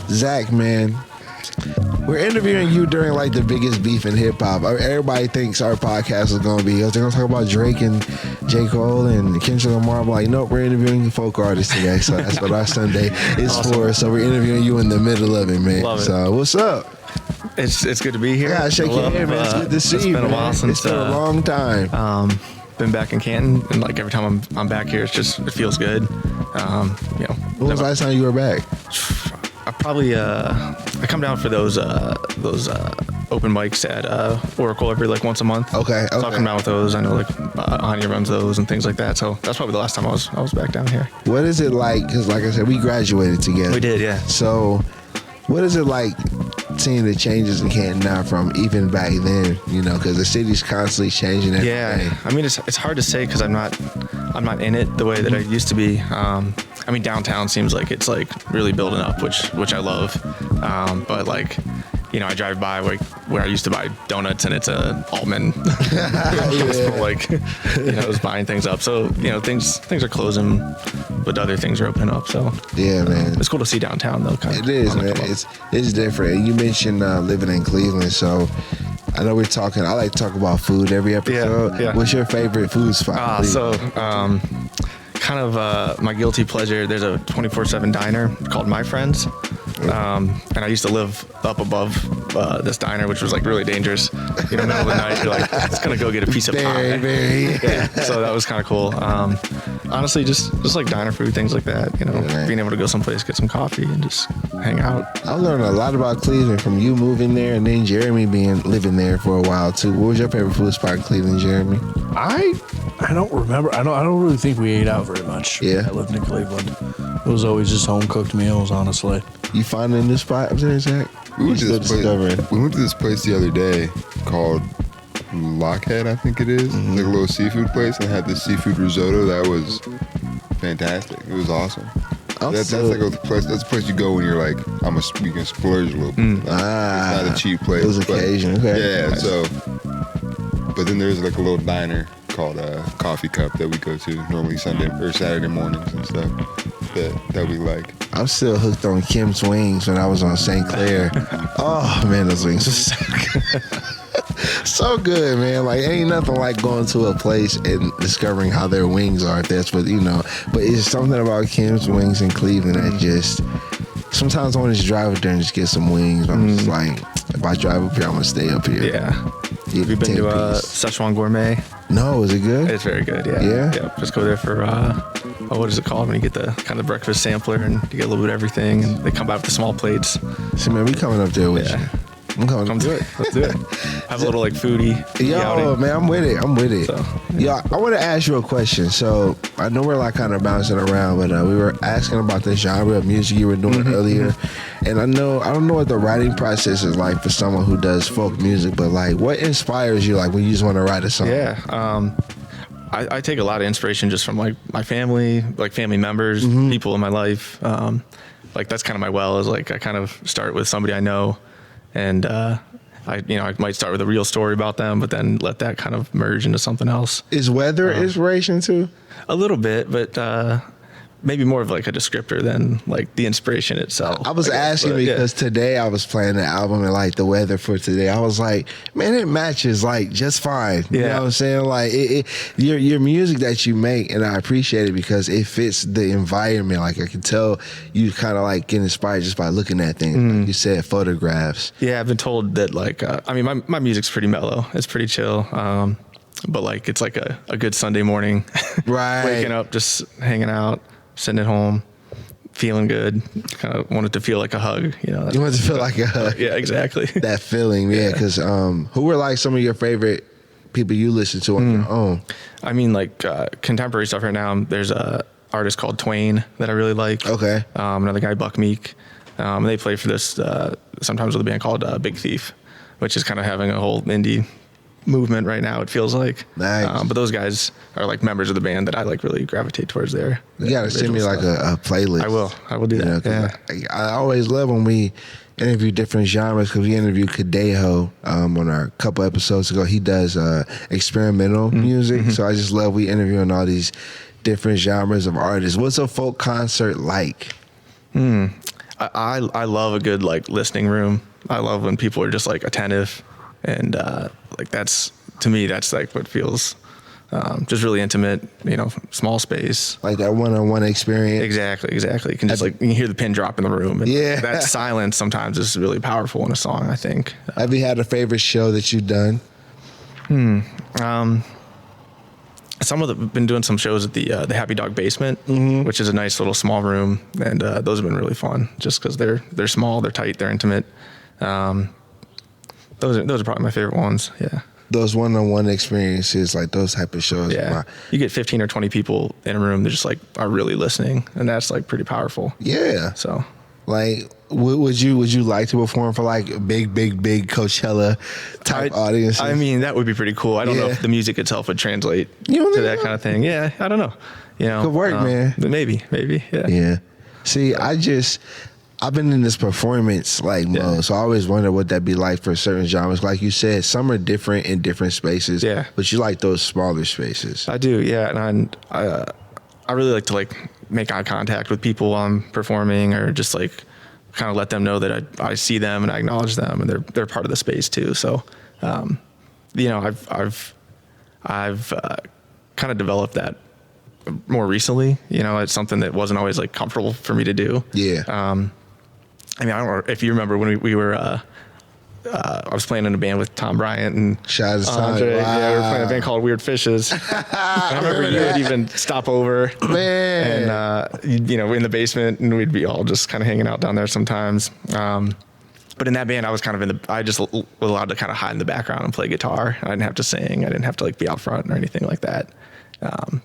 Zach, man, we're interviewing you during like the biggest beef in hip hop. Everybody thinks our podcast is going to be, they're going to talk about Drake and J. Cole and Kendrick Lamar. I'm like, nope, we're interviewing folk artists today. So that's what our Sunday is for. So we're interviewing you in the middle of it, man. Love it. So what's up? It's good to be here. Yeah, shake your hand, man. It's good to see you, man. It's been a while since. It's been a long time. Been back in Canton, and like every time I'm back here, it feels good. When was the last time you were back? I probably I come down for those open mics at Oracle every like once a month. Okay. So I'll come down with those. I know like Anya runs those and things like that. So that's probably the last time I was back down here. What is it like? Because like I said, we graduated together. We did, yeah. So what is it like seeing the changes in Canton now from even back then? You know, because the city's constantly changing every day. I mean, it's hard to say because I'm not in it the way that I used to be. I mean, downtown seems like it's like really building up, which I love. But like, you know, I drive by where I used to buy donuts and it's a Altman. Like, you know, I was buying things up. So, you know, things are closing, but other things are opening up. So yeah, man, it's cool to see downtown though. It is, man. It's different. And you mentioned living in Cleveland, so I know we're talking. I like to talk about food every episode. Yeah. What's your favorite food spot? Kind of my guilty pleasure, there's a 24/7 diner called My Friends. And I used to live up above this diner, which was like really dangerous. In the middle of the night, you're like, it's gonna go get a piece of pie. Yeah. So that was kind of cool. Honestly, just like diner food, things like that. You know, being able to go someplace, get some coffee, and just hang out. I learned a lot about Cleveland from you moving there, and then Jeremy living there for a while too. What was your favorite food spot in Cleveland, Jeremy? I don't remember. I don't really think we ate out very much. Yeah. I lived in Cleveland. It was always just home cooked meals, honestly. You find a new spot up there, Zach? We went to this place the other day called Lockhead, I think it is. Like a little seafood place, and they had this seafood risotto that was fantastic. It was awesome. That's like a place. That's a place you go when you're like, we can splurge a little bit. It's not a cheap place. It was occasion. Okay. Yeah. Nice. So, but then there's like a little diner called Coffee Cup that we go to normally Sunday or Saturday mornings and stuff that we like. I'm still hooked on Kim's Wings when I was on St. Clair. Oh man, those wings are so good. So good, man. Like ain't nothing like going to a place and discovering how their wings are. If that's what you know. But it's something about Kim's Wings in Cleveland that just sometimes I want to just drive up there and just get some wings. I'm just like, if I drive up here, I'm gonna stay up here. Yeah. Have you been to Szechuan Gourmet? No, is it good? It's very good, yeah. Yeah? Just go there for, what is it called when you get the kind of breakfast sampler and you get a little bit of everything and they come out with the small plates. See, man, we coming up there with you. I'm coming. Come do it. Let's do it. Have a little like foodie. Yo, outing. man, I'm with it. So, yeah, I want to ask you a question. So I know we're like kind of bouncing around, but we were asking about the genre of music you were doing earlier, and I don't know what the writing process is like for someone who does folk music, but like, what inspires you? Like when you just want to write a song? Yeah. I take a lot of inspiration just from like my family, like family members, people in my life. Like that's kind of my well is like I kind of start with somebody I know. And I might start with a real story about them, but then let that kind of merge into something else. Is weather inspiration too? A little bit, but maybe more of like a descriptor than like the inspiration itself. I was asking because today I was playing the album and like the weather for today. I was like, man, it matches like just fine. You know what I'm saying? Like your music that you make, and I appreciate it because it fits the environment. Like I can tell you kind of like get inspired just by looking at things. Like you said, photographs. Yeah, I've been told that like, my music's pretty mellow. It's pretty chill. But like, it's like a good Sunday morning. Right. Waking up, just hanging out. Sitting at home, feeling good, kind of wanted to feel like a hug. You want to feel like a hug. Yeah, exactly. That feeling, yeah. Because who were like some of your favorite people you listen to on your own? I mean, like contemporary stuff right now. There's a artist called Twain that I really like. Okay. Another guy, Buck Meek. They play for this sometimes with a band called Big Thief, which is kind of having a whole indie movement right now, it feels like. Nice. But those guys are like members of the band that I like really gravitate towards there. You gotta send me like a playlist. I will do that. I always love when we interview different genres because we interviewed Kadeho on our couple episodes ago. He does experimental music, so I just love we interviewing all these different genres of artists. What's a folk concert like? I love a good like listening room. I love when people are just like attentive, and like that's, to me, that's like what feels just really intimate. Small space. Like that one-on-one experience. Exactly. You can just you can hear the pin drop in the room. And Yeah. that silence sometimes is really powerful in a song, I think. Have you had a favorite show that you've done? Been doing some shows at the Happy Dog Basement, which is a nice little small room, and those have been really fun just because they're small, they're tight, they're intimate. Those are probably my favorite ones. Yeah. Those one-on-one experiences, like those type of shows. Yeah. Wow. You get 15 or 20 people in a room that just like are really listening, and that's like pretty powerful. Yeah. So Like, would you like to perform for like big Coachella type audiences? I mean, that would be pretty cool. I don't know Yeah. if the music itself would translate You don't to think that so? kind of thing. Yeah, I don't know. Good work, man. Maybe. Yeah. Yeah. See, I've been in this performance like mode, Yeah. so I always wonder what that'd be like for certain genres. Like you said, some are different in different spaces. Yeah. But you like those smaller spaces. I do, yeah, and I really like to like make eye contact with people while I'm performing, or just like kind of let them know that I see them and I acknowledge them, and they're part of the space too. So, I've kind of developed that more recently. It's something that wasn't always like comfortable for me to do. Yeah. I mean, I don't know if you remember when we were. I was playing in a band with Tom Bryant and Shout out to Tom. Andre. Wow. Yeah, we were playing a band called Weird Fishes. I remember you would even stop over, Man. and in the basement, and we'd be all just kind of hanging out down there sometimes. But in that band, I was kind of I just was allowed to kind of hide in the background and play guitar. I didn't have to sing. I didn't have to like be out front or anything like that.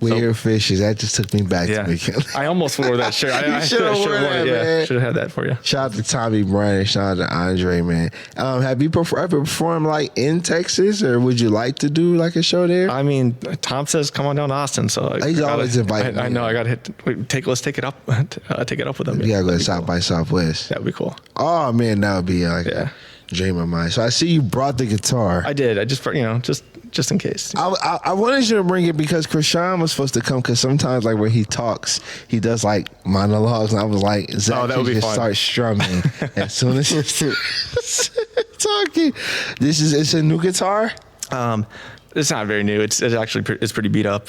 Weird Fishes. That just took me back Yeah, to weekend. I almost wore that shirt. I should have worn that, man. Should have had that for you. Shout out to Tommy Bryant. Shout out to Andre, man. Have you ever performed like in Texas, or would you like to do like a show there? I mean, Tom says come on down to Austin, so He's always inviting I me. know. I got to let's take it up. Take it up with him. You gotta go to That'd be South cool. by Southwest. That would be cool. Oh man, that would be like Yeah. a dream of mine. So I see you brought the guitar. I did. I just just in case. I wanted you to bring it because Krishan was supposed to come, because sometimes like when he talks, he does like monologues, and I was like, Zach, that would you be just fun. start strumming as soon as he's talking. It's a new guitar. It's not very new. It's actually it's pretty beat up.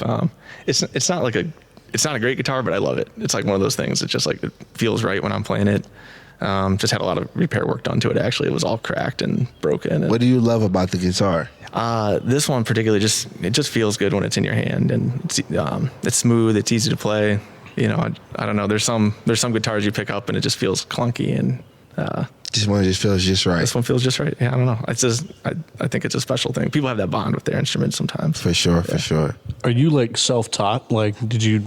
It's not a great guitar, but I love it. It's like one of those things. It's just like it feels right when I'm playing it. Just had a lot of repair work done to it. Actually, it was all cracked and broken. And, What do you love about the guitar? this one particularly it just feels good when it's in your hand, and it's smooth. It's easy to play. I don't know. There's some guitars you pick up and it just feels clunky, and This one just feels just right. this one feels just right. Yeah, I don't know. It's just I think it's a special thing. People have that bond with their instruments sometimes. For sure. Are you like self-taught? Like, did you?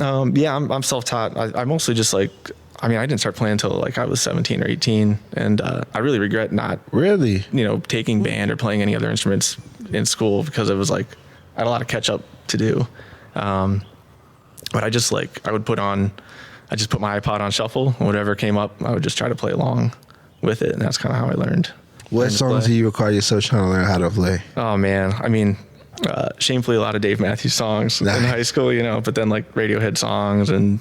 Yeah, I'm self-taught. I mostly just like. I mean, I didn't start playing until like I was 17 or 18, and I really regret not Really? taking band or playing any other instruments in school, because it was like I had a lot of catch up to do. But I just I just put my iPod on shuffle, and whatever came up, I would just try to play along with it, and that's kind of how I learned. What to songs play. do you record yourself trying to learn how to play? Oh man, I mean, shamefully a lot of Dave Matthews songs in high school, but then like Radiohead songs and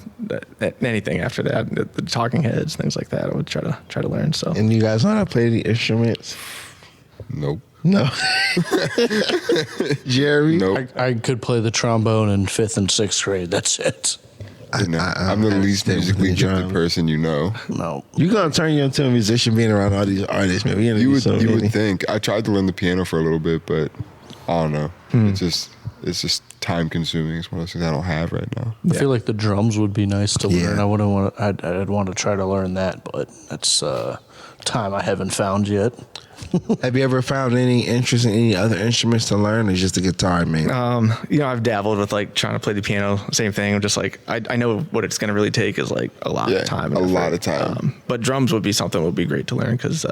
anything after that, the Talking Heads, things like that, I would try to learn. So And you guys know how to play the instruments? Nope. No. Jerry? Nope. I could play the trombone in 5th and 6th grade. That's it. I'm the least stay with musically the gifted drum. person you know. No. You're going to turn you into a musician being around all these artists, man. We You would think. I tried to learn the piano for a little bit, but I don't know. It's just time consuming. It's one of those things I don't have right now. I feel like the drums would be nice to Yeah. learn. I'd want to try to learn that, but that's time I haven't found yet. Have you ever found any interest in any other instruments to learn, or just the guitar, man? I've dabbled with like trying to play the piano, same thing. I'm just like I know what it's going to really take is like a lot Yeah, of time. a and lot effort. of time. But drums would be something that would be great to learn, because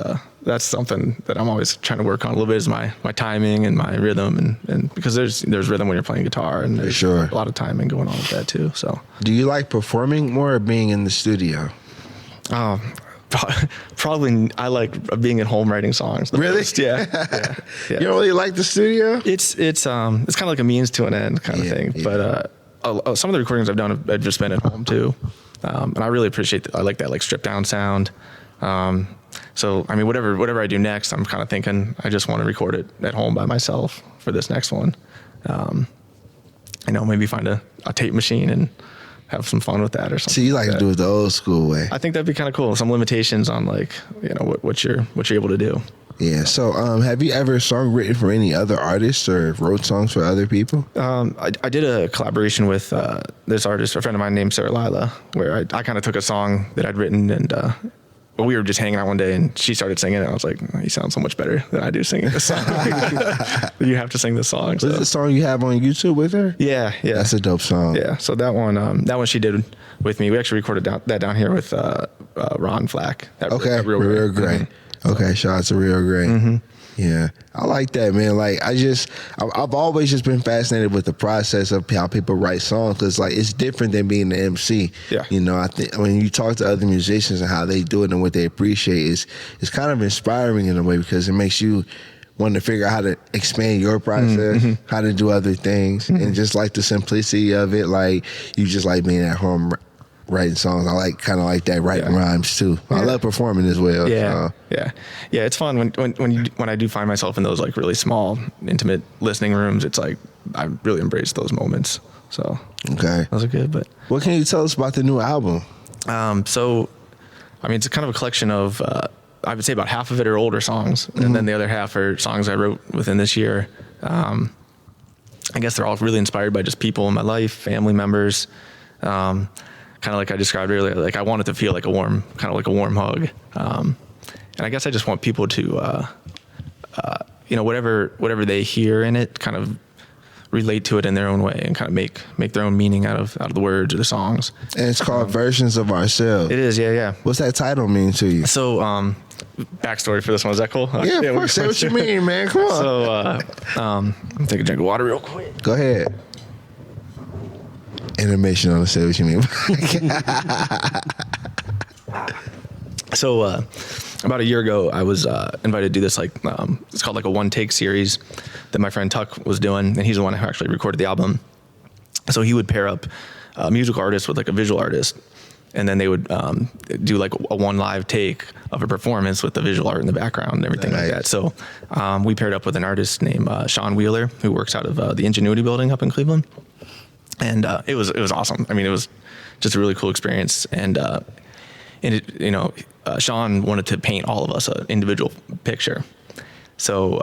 that's something that I'm always trying to work on a little bit, is my timing and my rhythm, and because there's rhythm when you're playing guitar, and there's Sure. a lot of timing going on with that too. So Do you like performing more or being in the studio? probably I like being at home writing songs. the Really? most. Yeah. You don't really like the studio? It's kind of like a means to an end kind of Yeah, thing. yeah. But some of the recordings I've done have just been at home too. And I really appreciate I like that like stripped down sound. So I mean, whatever I do next, I'm kind of thinking I just want to record it at home by myself for this next one. Maybe find a tape machine and have some fun with that or something. So you like to do it the old school way. I think that'd be kind of cool. Some limitations on like, what you're able to do. Yeah. So have you ever songwritten for any other artists or wrote songs for other people? I did a collaboration with this artist, a friend of mine named Sarah Lila, where I kind of took a song that I'd written and we were just hanging out one day and she started singing it. And I was like, you sound so much better than I do singing this song. You have to sing this song. So. Is the song you have on YouTube with her? Yeah. That's a dope song. Yeah. So that one she did with me. We actually recorded that down here with Ron Flack. Real Great. Okay, shout out to Real Great. Mm-hmm. Yeah, I like that, man. Like, I've always just been fascinated with the process of how people write songs, because like it's different than being an MC. Yeah. I think when you talk to other musicians and how they do it and what they appreciate, it's kind of inspiring in a way, because it makes you want to figure out how to expand your process, how to do other things, and just like the simplicity of it. Like, you just like being at home writing songs. I kind of like that writing rhymes too. I love performing as well. Yeah. It's fun when I do find myself in those like really small, intimate listening rooms. It's like I really embrace those moments. So okay, those are good. But what can you tell us about the new album? So, I mean, it's kind of a collection of I would say about half of it are older songs, and then the other half are songs I wrote within this year. I guess they're all really inspired by just people in my life, family members. Kind of like I described earlier, like I want it to feel like a warm hug. And I guess I just want people to, whatever they hear in it, kind of relate to it in their own way and kind of make their own meaning out of the words or the songs. And it's called Versions of Ourselves. It is, yeah. What's that title mean to you? So, backstory for this one, is that cool? Yeah, of course. Say what you mean, man. Come on. So, I'm taking a drink of water real quick. Go ahead. Intermission on the Say What You Mean. So about a year ago, I was invited to do this it's called like a one take series that my friend Tuck was doing, and he's the one who actually recorded the album. So he would pair up a musical artist with like a visual artist, and then they would do like a one live take of a performance with the visual art in the background and everything like that. So we paired up with an artist named Sean Wheeler, who works out of the Angeloni building up in Cleveland. And it was awesome. I mean, it was just a really cool experience. And Sean wanted to paint all of us an individual picture. So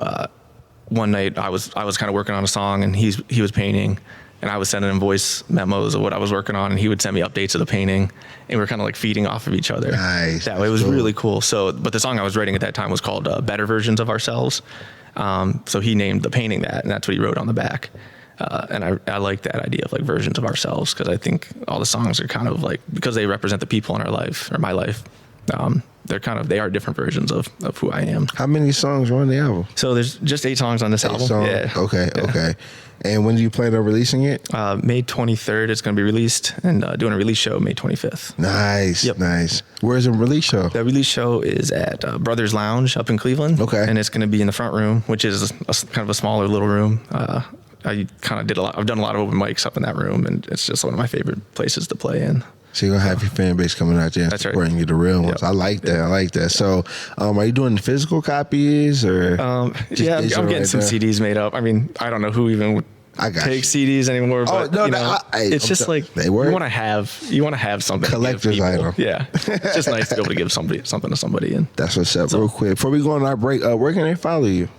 one night I was kind of working on a song, and he was painting, and I was sending him voice memos of what I was working on, and he would send me updates of the painting, and we were kind of like feeding off of each other. Nice. That way, it was really cool. So, but the song I was writing at that time was called Better Versions of Ourselves. So he named the painting that, and that's what he wrote on the back. And I like that idea of like versions of ourselves, because I think all the songs are kind of like, because they represent the people in our life or my life, they are different versions of who I am. How many songs are on the album? So there's just 8 songs on this album. Songs? Yeah. Okay. And when do you plan on releasing it? May 23rd, it's going to be released, and doing a release show May 25th. Nice. Yep. Nice. Where's the release show? The release show is at Brothers Lounge up in Cleveland. Okay. And it's going to be in the front room, which is kind of a smaller little room. I kind of I've done a lot of open mics up in that room, and it's just one of my favorite places to play in. So you're going to have your fan base coming out there and supporting you, the real ones. Yep. I like that. So are you doing the physical copies or? I'm getting some CDs made up. I mean, I don't know who even would take CDs anymore, but it's just like you want to have something. Collector's item. Yeah. It's just nice to be able to give something to somebody. And that's what's up. Real quick, before we go on our break, where can they follow you?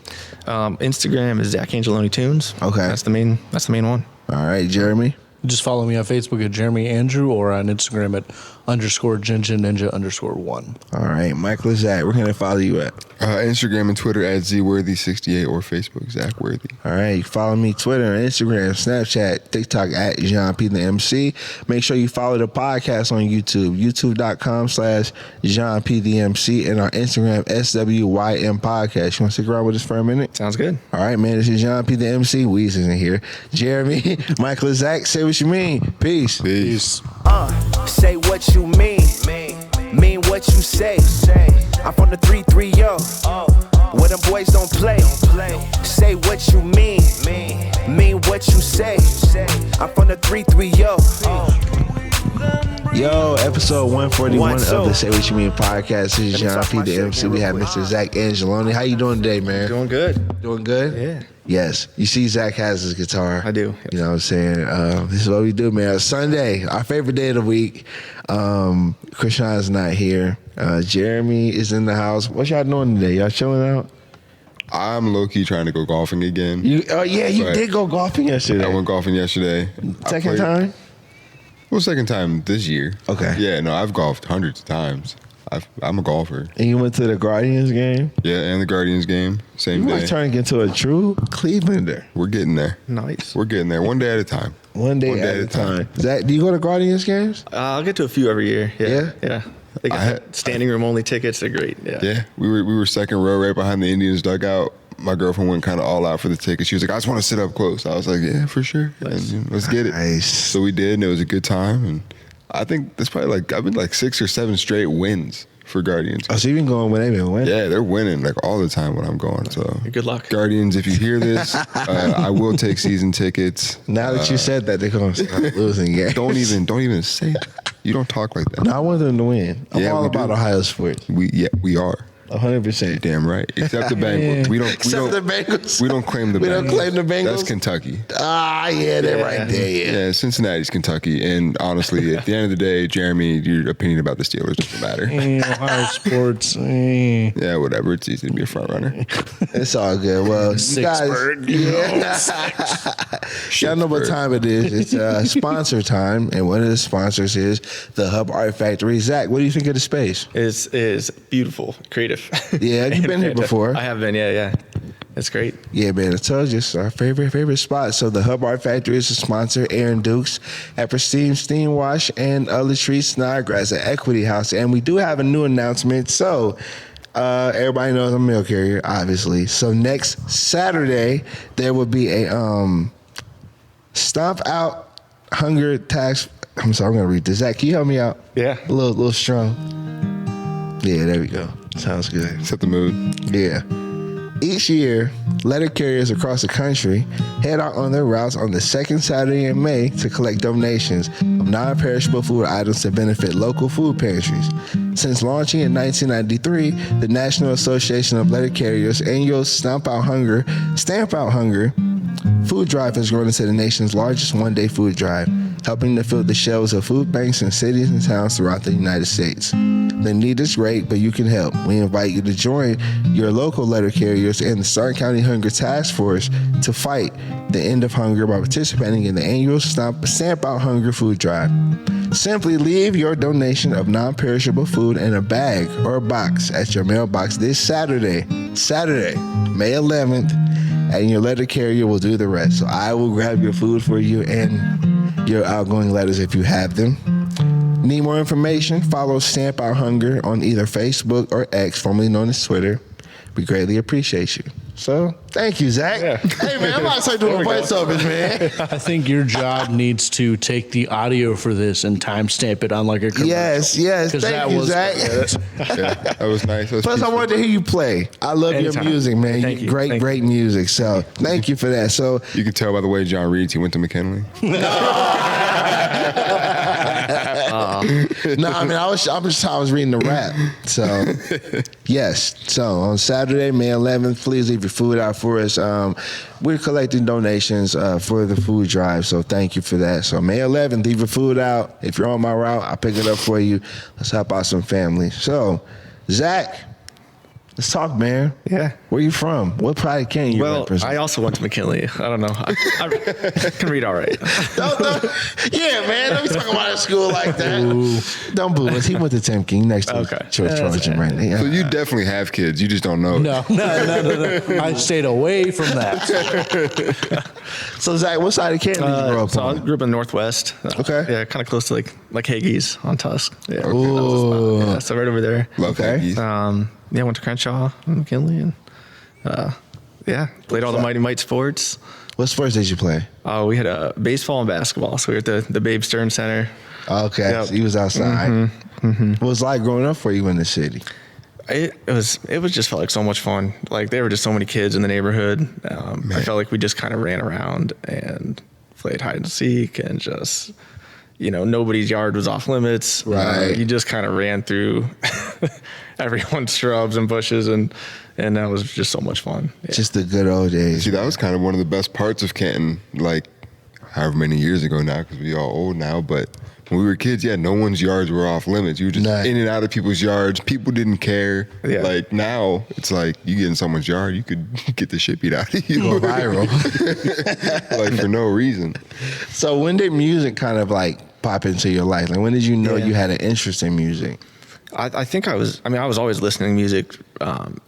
Instagram is Zach Angeloni Tunes. Okay. That's the main one. All right, Jeremy. Just follow me on Facebook at Jeremy Andrew, or on Instagram at _Ninja_1. All right, Michael Zach, where can I follow you at? Instagram and Twitter at ZWorthy68 or Facebook Zach Worthy. All right, follow me Twitter, Instagram, Snapchat, TikTok at Jéan P the MC. Make sure you follow the podcast on YouTube, youtube.com/Jéan P the MC, and our Instagram SWYM Podcast. You want to stick around with us for a minute? Sounds good. All right, man. This is Jéan P the MC. Weez isn't here. Jeremy, Michael Zach, say what you mean. Peace. Say what you mean what you say. I'm from the 330, where them boys don't play. Say what you mean what you say. I'm from the 330. Yo, episode 141 What's of the up? Say What You Mean podcast. This is me Jéan talk P, my the shit MC. again We real have quick. Mr. Zach Angeloni. How you doing today, man? Doing good. Doing good? Yeah. Yes. You see Zach has his guitar. I do. You know what I'm saying? This is what we do, man. Sunday, our favorite day of the week. Krishan's not here. Jeremy is in the house. What y'all doing today? Y'all chilling out? I'm low-key trying to go golfing again. You But did go golfing yesterday. I went golfing yesterday. Second time? Well, second time this year. Okay. Yeah, no, I've golfed hundreds of times. I'm a golfer. And you went to the Guardians game? Yeah, and the Guardians game, same You day. might turn into a true Clevelander. We're getting there. Nice. We're getting there, one day at a time. One day at a time. Zach, do you go to Guardians games? I'll get to a few every year. Yeah. Yeah? They got I had- standing room only tickets. They're great. Yeah. Yeah, we were second row right behind the Indians dugout. My girlfriend went kind of all out for the ticket. She was like, I just want to sit up close. I was like, yeah, for sure. Nice. And, let's get it. Nice. So we did, and it was a good time. And I think that's probably I've been 6 or 7 straight wins for Guardians. Oh, so you've been going when they've been winning? Yeah, they're winning all the time when I'm going. So Good luck. Guardians, if you hear this, I will take season tickets. Now that you said that, they're going to start losing games. Don't even say that. You don't talk like that. No, I want them to win. I'm Yeah, all we about do. Ohio sports. We are. 100%. Damn right. Except the Bengals. We don't. Except the Bengals. We don't claim the. We Bengals. don't claim the Bengals? That's Kentucky. Ah, yeah, they're right there. Yeah. Yeah, Cincinnati's Kentucky, and honestly, at the end of the day, Jeremy, your opinion about the Steelers doesn't matter. Ohio sports. Yeah, whatever. It's easy to be a front runner. It's all good. Well, you guys, Sixburg, y'all know what time it is. It's sponsor time, and one of the sponsors is the Hub Art Factory. Zach, what do you think of the space? Is beautiful, creative. Yeah, you've And been here fantastic. before. I have been. Yeah. It's great. Yeah, man, I told you, it's our favorite spot. So the Hub Art Factory is a sponsor, Aaron Dukes at Pristine Steam Wash and Latrice Snodgrass at Equity House. And we do have a new announcement. So everybody knows I'm a mail carrier, obviously. So next Saturday, there will be a Stomp Out Hunger Tax. I'm sorry, I'm going to read this. Zach, can you help me out? Yeah. A little strong. Yeah, there we go. Sounds good. Set the mood. Yeah. Each year, letter carriers across the country head out on their routes on the second Saturday in May to collect donations of non-perishable food items to benefit local food pantries. Since launching in 1993, the National Association of Letter Carriers' annual Stamp Out Hunger food drive has grown into the nation's largest one-day food drive, helping to fill the shelves of food banks in cities and towns throughout the United States. The need is great, but you can help. We invite you to join your local letter carriers and the Stark County Hunger Task Force to fight the end of hunger by participating in the annual Stamp Out Hunger food drive. Simply leave your donation of non-perishable food in a bag or a box at your mailbox this Saturday, May 11th, and your letter carrier will do the rest. So I will grab your food for you and your outgoing letters if you have them. Need more information? Follow Stamp Out Hunger on either Facebook or X, formerly known as Twitter. We greatly appreciate you. So, thank you, Zach. Yeah. Hey, man, I'm about to start doing voiceovers, man. I think your job needs to take the audio for this and timestamp it on like a commercial. Yes. 'Cause Thank you, Zach. Yeah, that was nice. That was Plus, I peaceful. wanted to hear you play. I love Anytime. your music, man. Thank you. Great Thank you. music. So, thank you for that. So, You can tell by the way John reads. He went to McKinley. no, I mean, I was reading the rap. So, yes. So, on Saturday, May 11th, please leave your food out for us. We're collecting donations for the food drive, so thank you for that. So, May 11th, leave your food out. If you're on my route, I'll pick it up for you. Let's help out some family. So, Zach, let's talk, man. Yeah. Where you from? What pride can you Well, represent? I also went to McKinley. I don't know. I can read all right. Don't- yeah, man. Let me talk about a school like that. Don't boo us. He went to Tim King next to Okay. Trojan right now. So you definitely have kids. You just don't know. No. I stayed away from that. So, Zach, what side of Canton did you grow up So I on? grew up in the Northwest. Okay. Yeah, kind of close to like Hagee's on Tusk. Yeah. Okay. That was the spot. Yeah, so right over there. Love Okay. Aggies. Yeah, went to Crenshaw and McKinley and played all the Mighty Might sports. What sports did you play? We had baseball and basketball. So we were at the Babe Stern Center. Okay, Yep. so you was outside. What was it like growing up for you in the city? It just felt like so much fun. Like there were just so many kids in the neighborhood. I felt like we just kind of ran around and played hide and seek and just nobody's yard was off limits. Right. You just kind of ran through everyone's shrubs and bushes, and that was just so much fun. Yeah. Just the good old days. See, that was kind of one of the best parts of Canton, like however many years ago now, because we all old now, but when we were kids, no one's yards were off limits. You were just in and out of people's yards. People didn't care. Yeah. Like now, it's like you get in someone's yard, you could get the shit beat out of you. Go viral. Like for no reason. So when did music kind of like pop into your life? Like when did you know Yeah. you had an interest in music? I think I was always listening to music,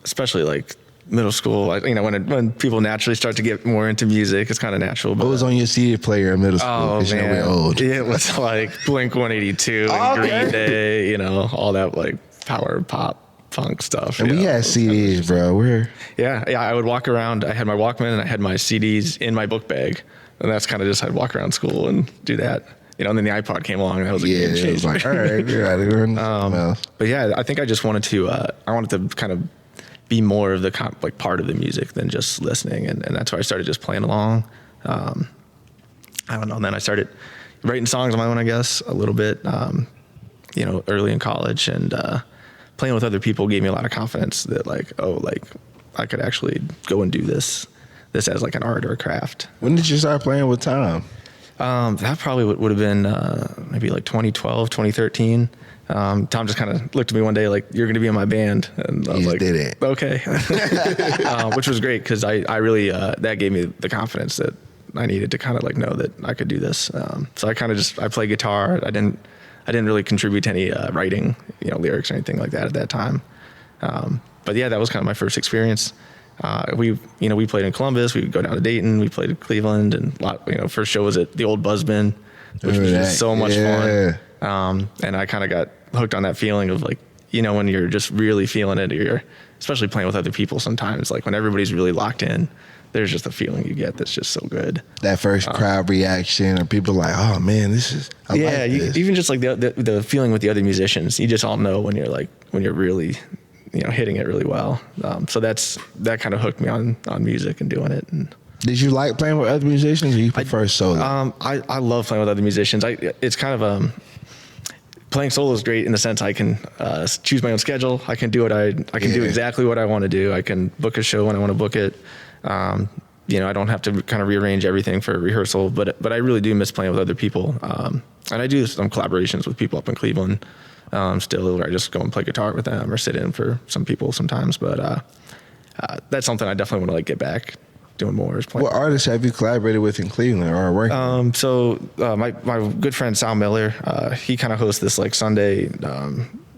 especially like middle school. When people naturally start to get more into music, it's kind of natural. But What was on your CD player in middle school? oh 'Cause man, we're old. it was like Blink 182 and Okay. Green Day, all that like power pop punk stuff. And we had CDs, bro. Yeah. I would walk around. I had my Walkman and I had my CDs in my book bag, and that's kind of just I'd walk around school and do that. And then the iPod came along, and that was a game It changer. was like, all right, we're out of here. But yeah, I think I just wanted to kind of be more of the part of the music than just listening, and that's why I started just playing along. I don't know. And then I started writing songs on my own, I guess, a little bit. Early in college, and playing with other people gave me a lot of confidence that I could actually go and do this as like an art or a craft. When did you start playing with Tom? That probably would have been maybe like 2012, 2013. Tom just kind of looked at me one day like, "You're going to be in my band," and I was You like, did it. "Okay," which was great because I really that gave me the confidence that I needed to kind of like know that I could do this. So I kind of I play guitar. I didn't really contribute to any writing, lyrics or anything like that at that time. But yeah, that was kind of my first experience. We played in Columbus. We would go down to Dayton. We played in Cleveland, and first show was at the old Buzzbin, which was just so much fun. And I kind of got hooked on that feeling of like, when you're just really feeling it, especially playing with other people sometimes, like when everybody's really locked in, there's just a feeling you get that's just so good. That first crowd reaction, or people like, "Oh man, I like this." Even just like the feeling with the other musicians, you just all know when you're really, hitting it really well. So that kind of hooked me on music and doing it. And Did you like playing with other musicians, or you prefer solo? I love playing with other musicians. It's kind of playing solo is great in the sense I can choose my own schedule. I can do do exactly what I want to do. I can book a show when I want to book it. I don't have to kind of rearrange everything for rehearsal, but I really do miss playing with other people. And I do some collaborations with people up in Cleveland still, where I just go and play guitar with them or sit in for some people sometimes. But that's something I definitely want to get back doing more. Is playing. What artists have you collaborated with in Cleveland or working? So my good friend Sal Miller, he kind of hosts this like Sunday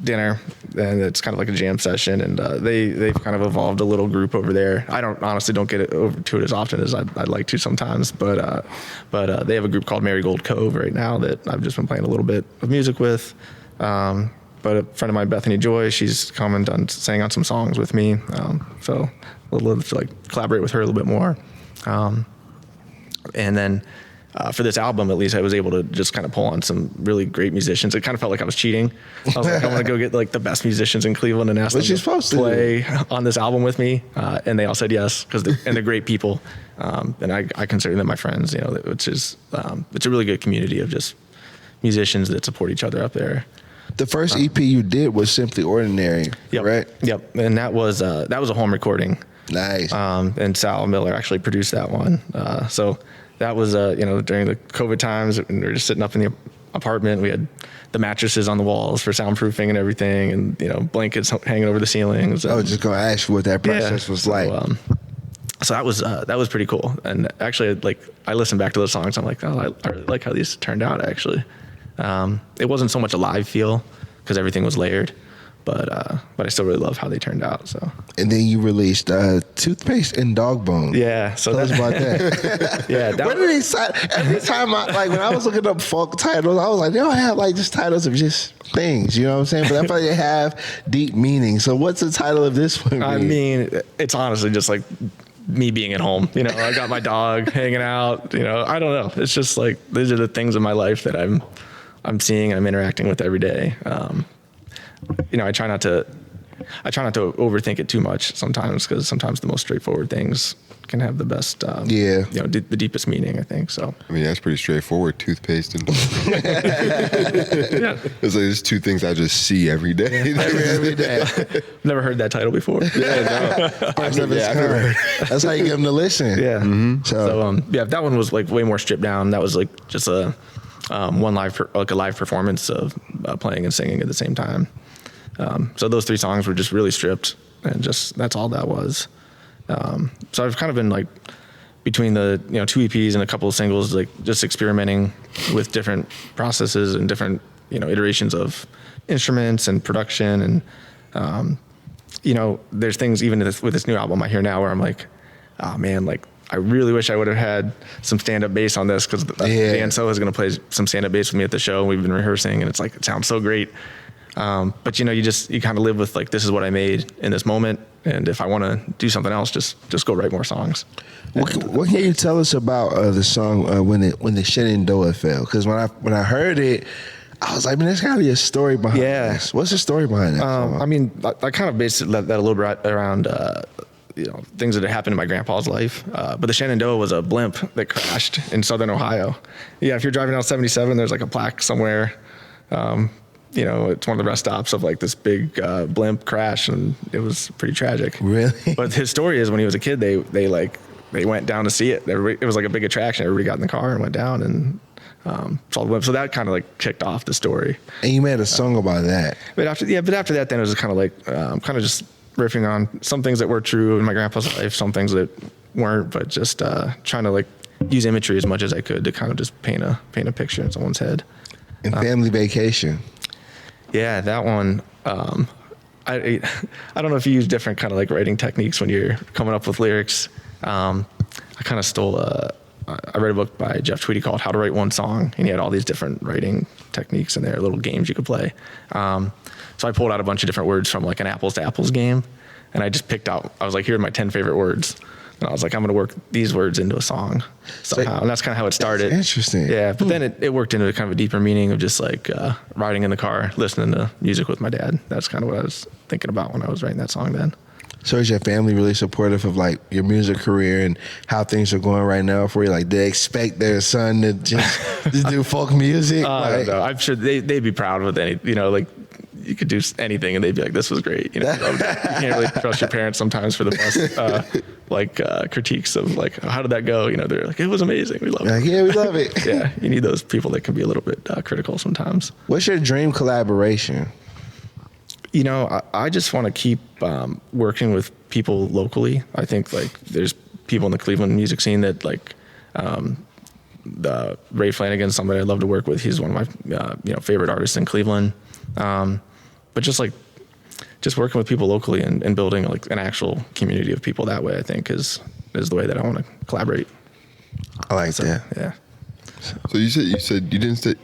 dinner, and it's kind of like a jam session, and they've kind of evolved a little group over there. I honestly don't get over to it as often as I'd like to sometimes, but they have a group called Marigold Cove right now that I've just been playing a little bit of music with. But a friend of mine, Bethany Joy, she's come and sang on some songs with me, so a little to like collaborate with her a little bit more. And then for this album, at least, I was able to just kind of pull on some really great musicians. It kind of felt like I was cheating. I was like, I want to go get like the best musicians in Cleveland and ask them to play on this album with me. And they all said yes, and they're great people. And I consider them my friends, which is, it's a really good community of just musicians that support each other up there. The first EP you did was Simply Ordinary, yep, right? Yep. And that was a home recording. Nice. And Sal Miller actually produced that one. So that was, during the COVID times, and we were just sitting up in the apartment. We had the mattresses on the walls for soundproofing and everything, and, blankets hanging over the ceilings. I was just going to ask you what that process was like. So that was pretty cool. And actually, I listened back to those songs. I'm like, oh, I really like how these turned out, actually. It wasn't so much a live feel because everything was layered, but I still really love how they turned out. So. And then you released Toothpaste and Dog Bone. Yeah. So tell us about that. Yeah. Where did they sign? Every time when I was looking up folk titles, I was like, they don't have just titles of just things, you know what I'm saying? But I feel like they have deep meaning. So what's the title of this one? I mean, it's honestly just like me being at home. I got my dog hanging out. I don't know. It's just like these are the things in my life that I'm seeing and I'm interacting with every day. I try not to I try not to overthink it too much sometimes, because sometimes the most straightforward things can have the best, the deepest meaning, I think. So, I mean, that's pretty straightforward. Toothpaste and yeah. it's like there's two things I just see every day. Every day. Never heard that title before. I've never heard. That's how you get them to listen. Yeah. Mm-hmm. So that one was like way more stripped down. That was like just a live performance of playing and singing at the same time. So those 3 songs were just really stripped, and just that's all that was. So I've kind of been like between the 2 EPs and a couple of singles, like just experimenting with different processes and different iterations of instruments and production, and there's things even with this new album I hear now where I'm like, oh man, like I really wish I would have had some stand-up bass on this, because Dan So is going to play some stand-up bass with me at the show. We've been rehearsing, and it's like, it sounds so great. But you kind of live with like, this is what I made in this moment, and if I want to do something else, just go write more songs. What can you tell us about the song when the Shenandoah fell? Because when I heard it, I was like, man, there's gotta be a story behind this. What's the story behind that song? I mean, I kind of based that a little bit around things that had happened in my grandpa's life. But the Shenandoah was a blimp that crashed in southern Ohio. Yeah, if you're driving down 77, there's like a plaque somewhere. It's one of the rest stops of like this big blimp crash, and it was pretty tragic. Really? But his story is, when he was a kid, they went down to see it. It was like a big attraction. Everybody got in the car and went down and saw the blimp. So that kind of like kicked off the story. And you made a song about that. But after that, then it was kind of like kind of just riffing on some things that were true in my grandpa's life, some things that weren't, but just trying to like use imagery as much as I could to kind of just paint a picture in someone's head. And Family Vacation. Yeah, that one. I don't know if you use different kind of like writing techniques when you're coming up with lyrics. I kind of stole. I read a book by Jeff Tweedy called How to Write One Song, and he had all these different writing techniques in there, little games you could play. So I pulled out a bunch of different words from like an apples to apples game, and I just picked out. I was like, here are my 10 favorite words. And I was like, I'm going to work these words into a song somehow. And that's kind of how it started. That's interesting. Yeah. But then it worked into a kind of a deeper meaning of just like riding in the car, listening to music with my dad. That's kind of what I was thinking about when I was writing that song then. So is your family really supportive of like your music career and how things are going right now for you? Like, do they expect their son to just do folk music? I don't know. I'm sure they'd be proud with any, like, you could do anything and they'd be like, this was great. You can't really trust your parents sometimes for the best, critiques of like, how did that go? They're like, it was amazing. We love it. Yeah, we love it. Yeah. You need those people that can be a little bit critical sometimes. What's your dream collaboration? I just want to keep working with people locally. I think like there's people in the Cleveland music scene that like, the Ray Flanagan's somebody I'd love to work with. He's one of my, favorite artists in Cleveland. But just working with people locally and building like an actual community of people that way, I think is the way that I want to collaborate. I like that. Yeah. So you said you didn't say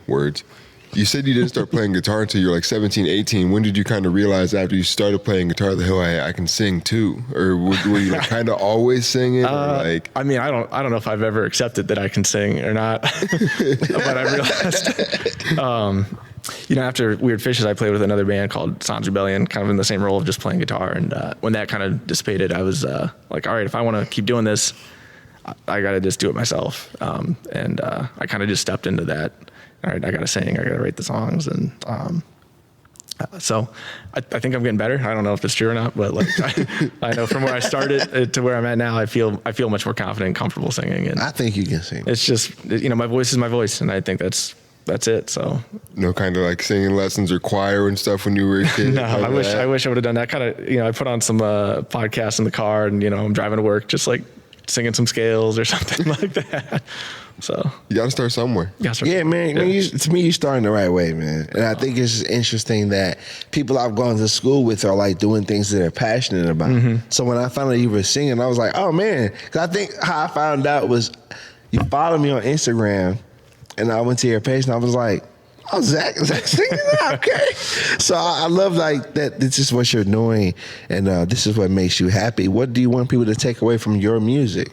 words. You said you didn't start playing guitar until you were like 17, 18. When did you kind of realize after you started playing guitar that, oh, I can sing too? Or were you like kind of always singing? I mean, I don't know if I've ever accepted that I can sing or not, but I realized, after Weird Fishes, I played with another band called Sans Rebellion, kind of in the same role of just playing guitar. And when that kind of dissipated, I was like, all right, if I want to keep doing this, I got to just do it myself. And I kind of just stepped into that. All right, I got to sing, I got to write the songs. And so I think I'm getting better. I don't know if it's true or not, but like I know from where I started to where I'm at now, I feel much more confident and comfortable singing. And I think you can sing. It's just, my voice is my voice. And I think that's it. So no kind of like singing lessons or choir and stuff when you were a kid. No, I wish I would have done that. Kind of, I put on some podcasts in the car, and I'm driving to work, just like singing some scales or something like that. So you got to start somewhere. Yeah, man. Yeah. To me, you're starting the right way, man. And I think it's interesting that people I've gone to school with are like doing things that they're passionate about. Mm-hmm. So when I found out you were singing, I was like, oh man. Because I think how I found out was you followed me on Instagram, and I went to your page, and I was like, oh, Zach singing? Okay. So I love like that. This is what you're doing, and this is what makes you happy. What do you want people to take away from your music?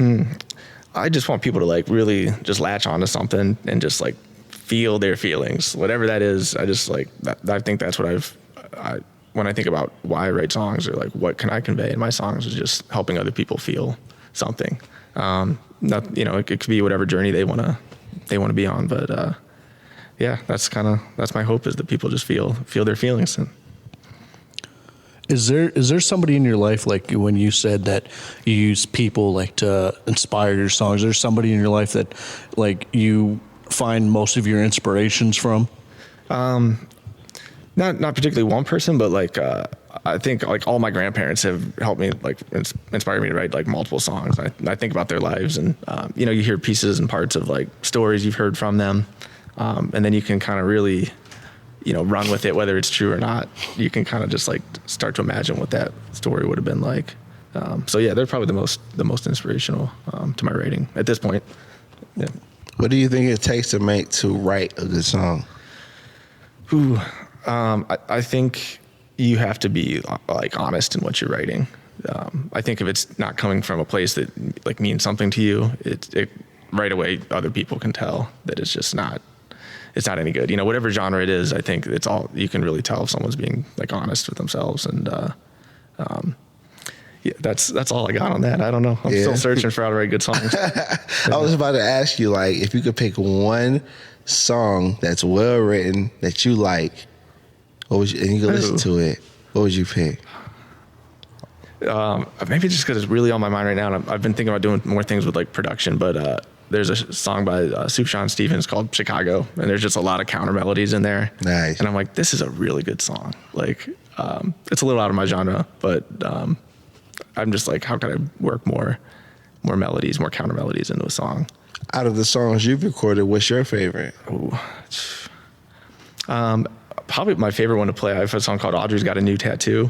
I just want people to like really just latch onto something and just like feel their feelings, whatever that is. I just like that. I think that's what when I think about why I write songs or like what can I convey in my songs is just helping other people feel something. Not, you know, it could be whatever journey they want to be on, but yeah, that's my hope, is that people just feel their feelings. And Is there somebody in your life, like when you said that you use people like to inspire your songs, is there somebody in your life that like you find most of your inspirations from? Not particularly one person, but like I think like all my grandparents have helped me, like inspire me to write like multiple songs. I think about their lives, and you know, you hear pieces and parts of like stories you've heard from them, and then you can kind of really, you know, run with it, whether it's true or not. You can kind of just like start to imagine what that story would have been like. So yeah, they're probably the most inspirational to my writing at this point. Yeah. What do you think it takes to write a good song? Ooh, I think you have to be like honest in what you're writing. I think if it's not coming from a place that like means something to you, it right away other people can tell that it's just not. It's not any good. You know, whatever genre it is, I think it's all, you can really tell if someone's being like honest with themselves. And yeah, that's all I got on that. I don't know. I'm still searching for how to write good songs. I was about to ask you, like, if you could pick one song that's well written that you like, what would you, and you could listen to it, what would you pick? Maybe just because it's really on my mind right now. And I've been thinking about doing more things with like production, but there's a song by Sufjan Stevens called Chicago, and there's just a lot of counter melodies in there. Nice. And I'm like, this is a really good song. Like, it's a little out of my genre, but I'm just like, how can I work more melodies, more counter melodies into a song? Out of the songs you've recorded, what's your favorite? Ooh. Probably my favorite one to play. I have a song called Audrey's Got a New Tattoo.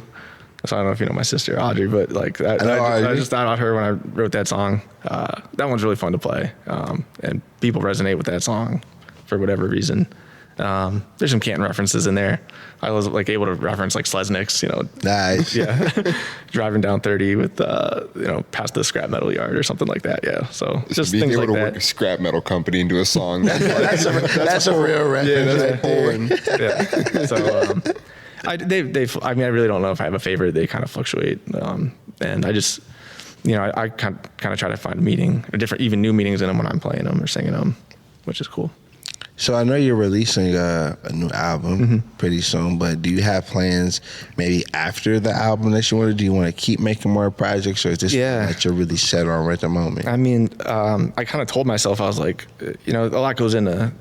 So I don't know if you know my sister Audrey, but like that, I just thought about her when I wrote that song. That one's really fun to play, and people resonate with that song for whatever reason. There's some Canton references in there. I was like able to reference like Slesniks, you know. Nice. Yeah, driving down 30 with you know, past the scrap metal yard or something like that. Yeah, so just being things able like to that. work a scrap metal company into a song. That's a real reference. Yeah, that's right there. Yeah. So I mean, I really don't know if I have a favorite. They kind of fluctuate, and I just, you know, I kind of try to find a meaning, or different, even new meanings in them when I'm playing them or singing them, which is cool. So I know you're releasing a new album pretty soon, but do you have plans maybe after the album that you want to do? You want to keep making more projects, or is this that you're really set on right at the moment? I mean, I kind of told myself, I was like, you know, a lot goes into,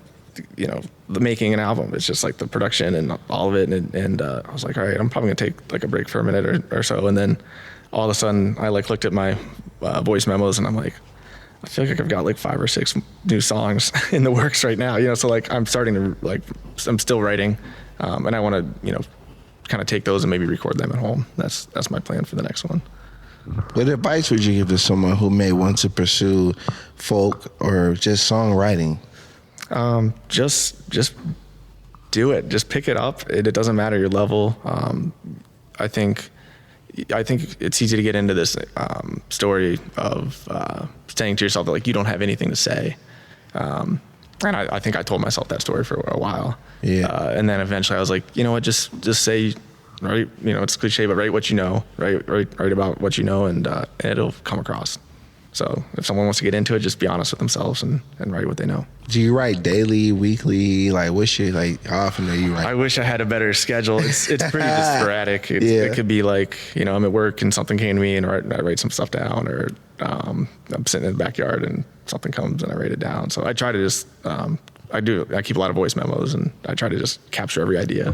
you know, the making an album. It's just like the production and all of it. And I was like, all right, I'm probably gonna take like a break for a minute or so. And then all of a sudden I like looked at my voice memos, and I'm like, I feel like I've got like 5 or 6 new songs in the works right now, you know? So like, I'm starting to like, I'm still writing, and I want to, you know, kind of take those and maybe record them at home. That's my plan for the next one. What advice would you give to someone who may want to pursue folk or just songwriting? Just do it. Just pick it up. It doesn't matter your level. I think it's easy to get into this story of saying to yourself that like you don't have anything to say. And I think I told myself that story for a while. Yeah. And then eventually I was like, you know what, just say, right? You know, it's cliche, but write what you know, write about what you know, and it'll come across. So if someone wants to get into it, just be honest with themselves and write what they know. Do you write daily, weekly? Like, what's your, like, how often do you write? I wish I had a better schedule. It's pretty just sporadic. It could be like, you know, I'm at work and something came to me and I write some stuff down, or I'm sitting in the backyard and something comes and I write it down. So I try to just, I keep a lot of voice memos, and I try to just capture every idea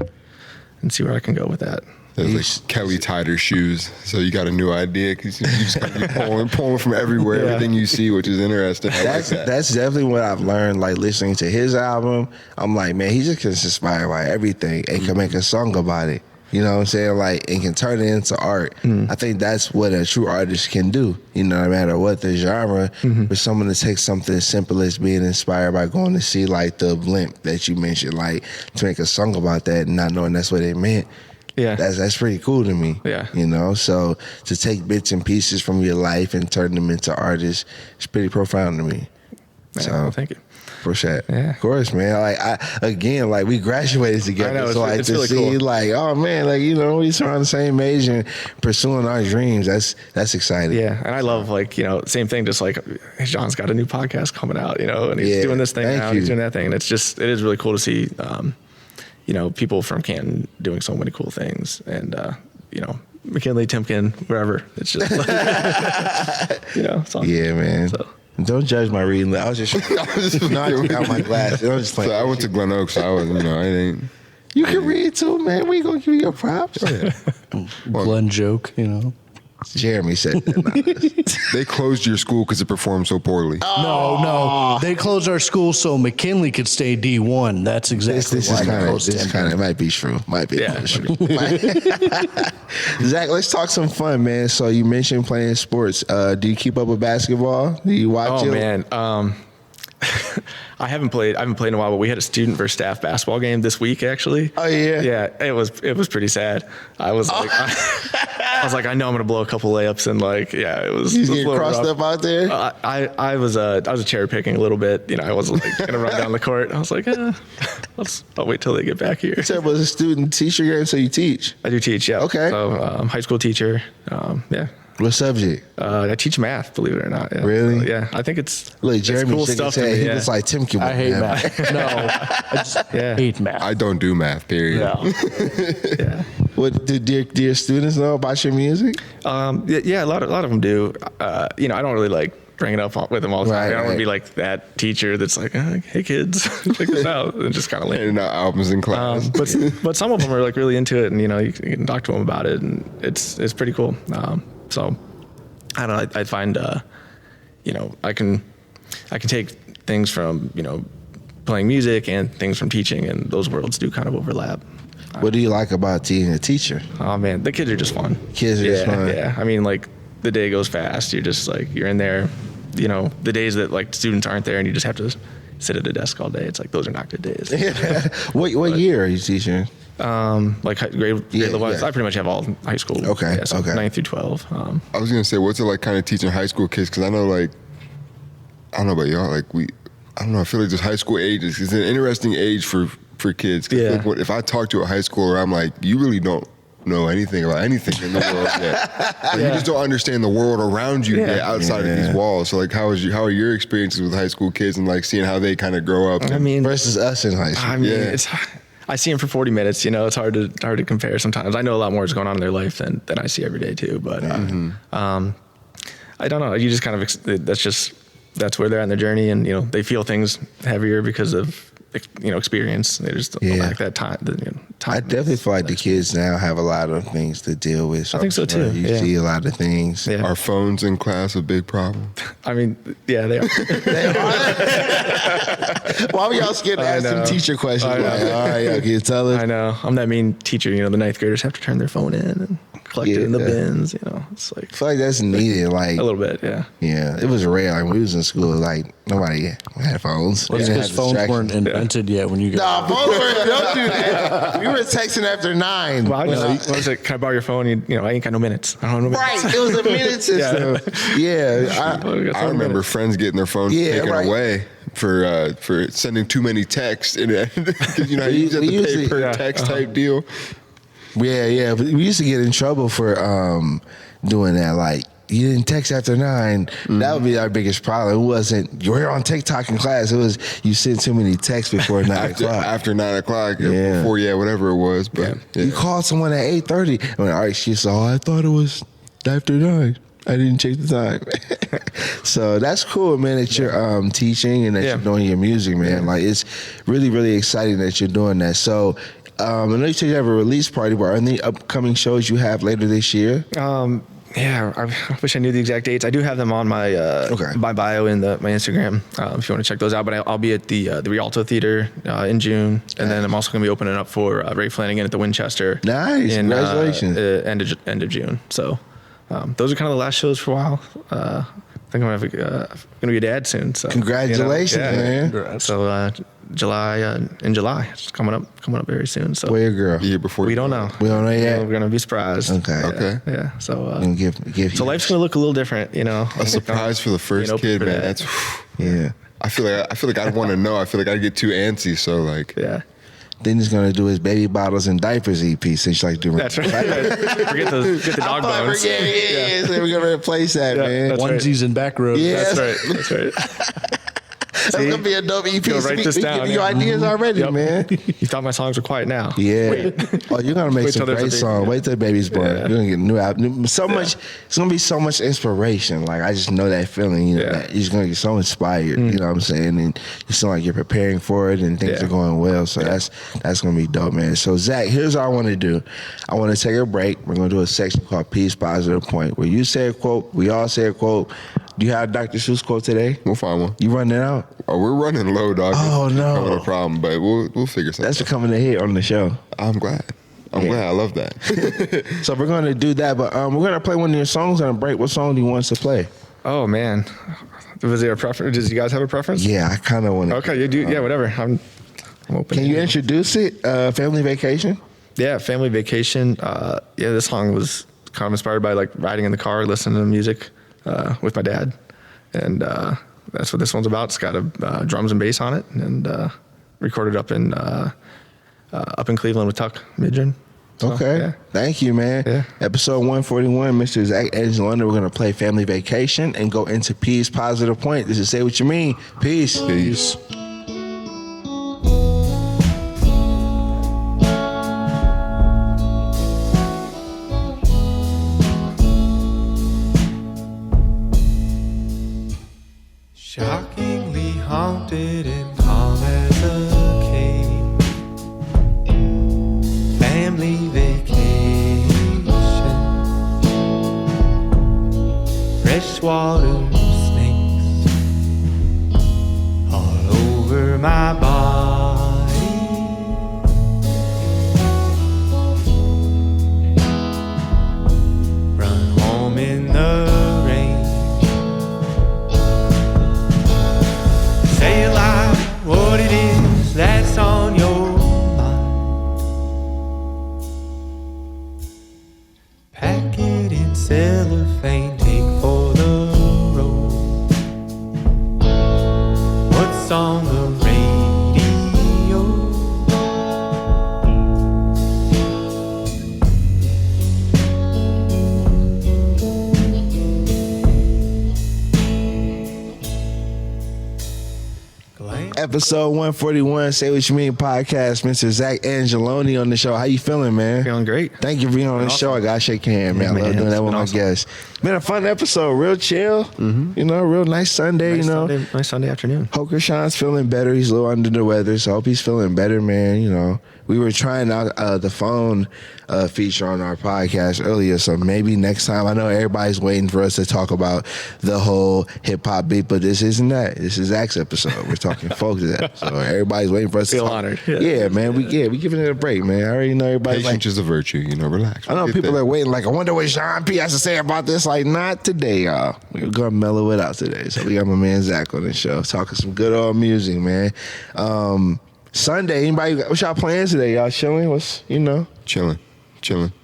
and see where I can go with that. That's like Kelly tied her shoes, so you got a new idea because you just gotta be pulling from everywhere, everything you see, which is interesting. That's definitely what I've learned. Like listening to his album, I'm like, man, he just gets inspired by everything and can make a song about it. You know what I'm saying? Like, and can turn it into art. I think that's what a true artist can do. You know, no matter what the genre, for someone to take something as simple as being inspired by going to see like the blimp that you mentioned, like to make a song about that and not knowing that's what it meant. Yeah, that's pretty cool to me. Yeah, you know, so to take bits and pieces from your life and turn them into art is pretty profound to me. Yeah, so well, thank you. For sure. Yeah. Of course, man. Like we graduated together. I know, so like it's to really see cool. like, oh man, like, you know, we around the same age and pursuing our dreams. That's exciting. Yeah, and I love, like, you know, same thing. Just like Jean's got a new podcast coming out, you know, and he's Yeah, doing this thing thank now, you. he's doing that thing, and it is really cool to see, you know, people from Canton doing so many cool things, and you know, McKinley, Timken, wherever. It's just, like, you know, it's awesome. Yeah, man. So. Don't judge my reading. I was just knocking out my glasses. I was just So playing. I went to Glen Oaks. So I was, you know, I ain't. You can read too, man. We gonna give you your props. Glenn joke, you know. Jeremy said that. They closed your school because it performed so poorly. No. They closed our school so McKinley could stay D1. That's exactly This why is they kind of closed it. it might be true. Might be Yeah, true. Zach, let's talk some fun, man. So you mentioned playing sports. Do you keep up with basketball? Do you watch it? Oh man, I haven't played in a while, but we had a student versus staff basketball game this week, actually. Oh, yeah? Yeah, it was pretty sad. I was like, I was like, I know I'm gonna blow a couple layups, and like, yeah, it was. You it was a getting little crossed rough. up out there? I was cherry picking a little bit. You know, I wasn't like gonna run down the court. I was like, I'll wait till they get back here. So it was a student teacher game, so you teach. I do teach, yeah. Okay. So high school teacher, yeah. What subject? I teach math, believe it or not. Yeah. Really? So, yeah, I think it's Look, Jeremy cool shook stuff his to head. me, He yeah. was like, Tim can I hate win math. No, I just Yeah. hate math. I don't do math, period. No. Yeah. What do your students know about your music? Yeah, a lot of them do. You know, I don't really like bring it up with them all the time. Right, I don't want right. to be like that teacher that's like, hey kids, check this out, and just kind of like. And albums in class. But some of them are like really into it, and you know, you can talk to them about it, and it's pretty cool. So I don't know. I find you know, I can take things from, you know, playing music and things from teaching, and those worlds do kind of overlap. What do you like about being a teacher? Oh man, the kids are just fun. Kids are just fun. Yeah, I mean, like the day goes fast. You're just like, you're in there. You know, the days that like students aren't there and you just have to sit at a desk all day. It's like, those are not good days. What year are you teaching? Like grade Yeah, level. yeah. I pretty much have all high school. Okay, Yeah, so okay. 9 through 12. I was gonna say, what's it like kind of teaching high school kids? Because I know, like, I don't know about y'all, like I don't know. I feel like this high school age is an interesting age for kids. 'Cause I Yeah. feel like if I talk to a high schooler, I'm like, you really don't know anything about anything in the world yet. Like, you just don't understand the world around you yet outside of these walls. So like, how are your experiences with high school kids and like seeing how they kind of grow up? I mean, Versus us in high school. I mean, Yeah. I see them for 40 minutes. You know, it's hard to compare sometimes. I know a lot more is going on in their life than I see every day too. But I don't know. You just kind of that's where they're at in their journey, and you know, they feel things heavier because of, you know, experience. They just don't lack that time. Time. I definitely feel like the kids now have a lot of things to deal with. I think so, too. You Yeah. see a lot of things. Yeah. Are phones in class a big problem? I mean, yeah, they are. Why were y'all scared to I ask some know. teacher questions? I know. Like, all right, yo, can you tell us? I know. I'm that mean teacher. You know, the ninth graders have to turn their phone in and collect it in the Yeah. bins. You know, it's like I feel like that's needed. Like, a little bit. Yeah. yeah, it was rare. Like when we was in school, like nobody had phones. Well, it's They because had phones distractions. weren't invented yet when you got. Nah, phones weren't. Don't do that. We were texting after 9. Well, I know. I was like, can I borrow your phone? You know, I ain't got no minutes. I don't have no minutes. Right, it was a minute system. Yeah, I remember friends getting their phones Yeah, taken right. away for sending too many texts. And you know, you have We to used pay to- per yeah, text type deal. yeah. But we used to get in trouble for doing that. Like, you didn't text after 9. That would be our biggest problem. It wasn't you're on TikTok in class. It was you sent too many texts before 9 o'clock. After 9 o'clock, Yeah. before whatever it was. But yeah. You called someone at 8:30. I mean, all right, she said, I thought it was after 9. I didn't check the time. So that's cool, man, that you're teaching and that you're doing your music, man. Like, it's really, really exciting that you're doing that. So I know you said you have a release party, but are there any upcoming shows you have later this year? Yeah, I wish I knew the exact dates. I do have them on my my bio in my Instagram if you want to check those out. But I'll be at the Rialto Theater in June, and then I'm also going to be opening up for Ray Flanagan at the Winchester. Nice, in, congratulations. End of June. So those are kind kind of the last shows for a while. I think I'm going to be a dad soon. So Congratulations, man. So July in July, it's coming up very soon. So Where your girl? The year before we you don't go. know. We don't know yet? We're gonna be surprised. Okay. Okay. Yeah. So And give so you life's gonna look a little different, you know. A surprise for the first Being open kid, for man. that. That's yeah. I feel like I'd want to know. I feel like I'd get too antsy. So like, Yeah. Then he's gonna do his baby bottles and diapers EP since you like doing. That's right. Get the dog bones. Yeah. So we're gonna replace that, Yeah, man. that's Onesies and back rows. Yeah. That's right. That's right. That's gonna be a dope EP. Go write this we down, giving you yeah. ideas already, Yep. man. You thought my songs were quiet now. Yeah. Oh, you're gonna make Wait some till there's a great baby. songs. Wait till the baby's born. Yeah. You're gonna get new album. So much. It's gonna be so much inspiration. Like I just know that feeling. You know, Yeah. that you're just gonna get so inspired. You know what I'm saying? And you sound like you're preparing for it, and things Yeah. are going well. So that's gonna be dope, man. So Zach, here's what I want to do. I want to take a break. We're gonna do a section called Peace, Positive Point, where you say a quote, we all say a quote. Do you have Dr. Seuss quote today? we'll find one. You running it out? Oh, we're running low, dog. Oh, no. Having a problem, but we'll figure something. That's becoming a hit on the show. I'm glad. I'm glad. I love that. So we're gonna do that, but we're gonna play one of your songs on a break. What song do you want us to play? Oh man. Was there a preference? Does you guys have a preference? Yeah, I kind of want to. Okay, you do. Yeah, whatever. I'm open. Can you introduce it? Family Vacation? Yeah, Family Vacation. Yeah, this song was kind of inspired by like riding in the car, listening to music with my dad, and that's what this one's about. It's got a drums and bass on it, and recorded up in Cleveland with Tuck Midgen. So, Okay. yeah. Thank you, man. Yeah. Episode 141, Mr. Zach Angeloni. We're going to play Family Vacation and go into Peace, Positive Point. This is Say What You Mean. Peace. Peace. Shockingly haunted and calm as a cave. Family vacation. Freshwater snakes all over my body. Run home in the rain. Say aloud what it is that's on your mind. Pack it in cellophane, take for the road. What's on the radio? Glam- Episode 141, Say What You Mean podcast. Mr. Zach Angeloni on the show. How you feeling, man? Feeling great. Thank you for being on the show. I got to shake your hand, man. Yeah, I love man. doing that It's with been my awesome. guests. Been a fun episode. Real chill. You know, real nice Sunday, you know. Nice Sunday afternoon. Hoker Sean's feeling better. He's a little under the weather, so I hope he's feeling better, man. You know, we were trying out the phone feature on our podcast earlier, so maybe next time. I know everybody's waiting for us to talk about the whole hip hop beat, but this isn't that. This is Zach's episode. We're talking folks episode. So everybody's waiting for us Feel to talk. honored. Yeah, man. We giving it a break, man. I already know everybody's Patience like. is a virtue, you know. Relax. I know We'll get people there. are waiting. Like, I wonder what Sean P has to say about this. Like, not today, y'all. We're gonna mellow it out today. So we got my man Zach on the show, talking some good old music, man. Sunday, anybody? What's y'all plans today? Y'all chilling? What's chilling.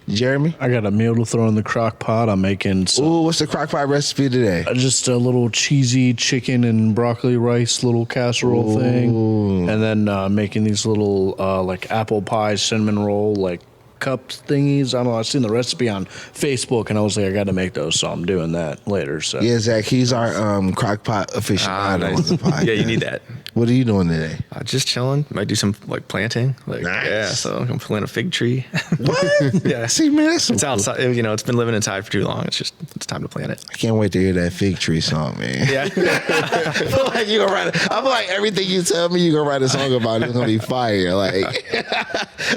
Jeremy? I got a meal to throw in the crock pot. I'm making some, Ooh, what's the crock pot recipe today? just a little cheesy chicken and broccoli rice little casserole thing. And then making these little like apple pie cinnamon roll like cup thingies. I don't know. I seen the recipe on Facebook and I was like, I got to make those. So I'm doing that later. So Yeah, Zach, he's our crock pot aficionado on the podcast. Yeah, you need that. What are you doing today? Just chilling. Might do some like planting. Like Nice. yeah, so I'm planting a fig tree. What? Yeah. See, man, that's some It's outside. You know, it's been living inside for too long. It's time to plant it. I can't wait to hear that fig tree song, man. Yeah. I feel like you gonna write. I feel like everything you tell me, you gonna write a song about. It's gonna be fire. Like,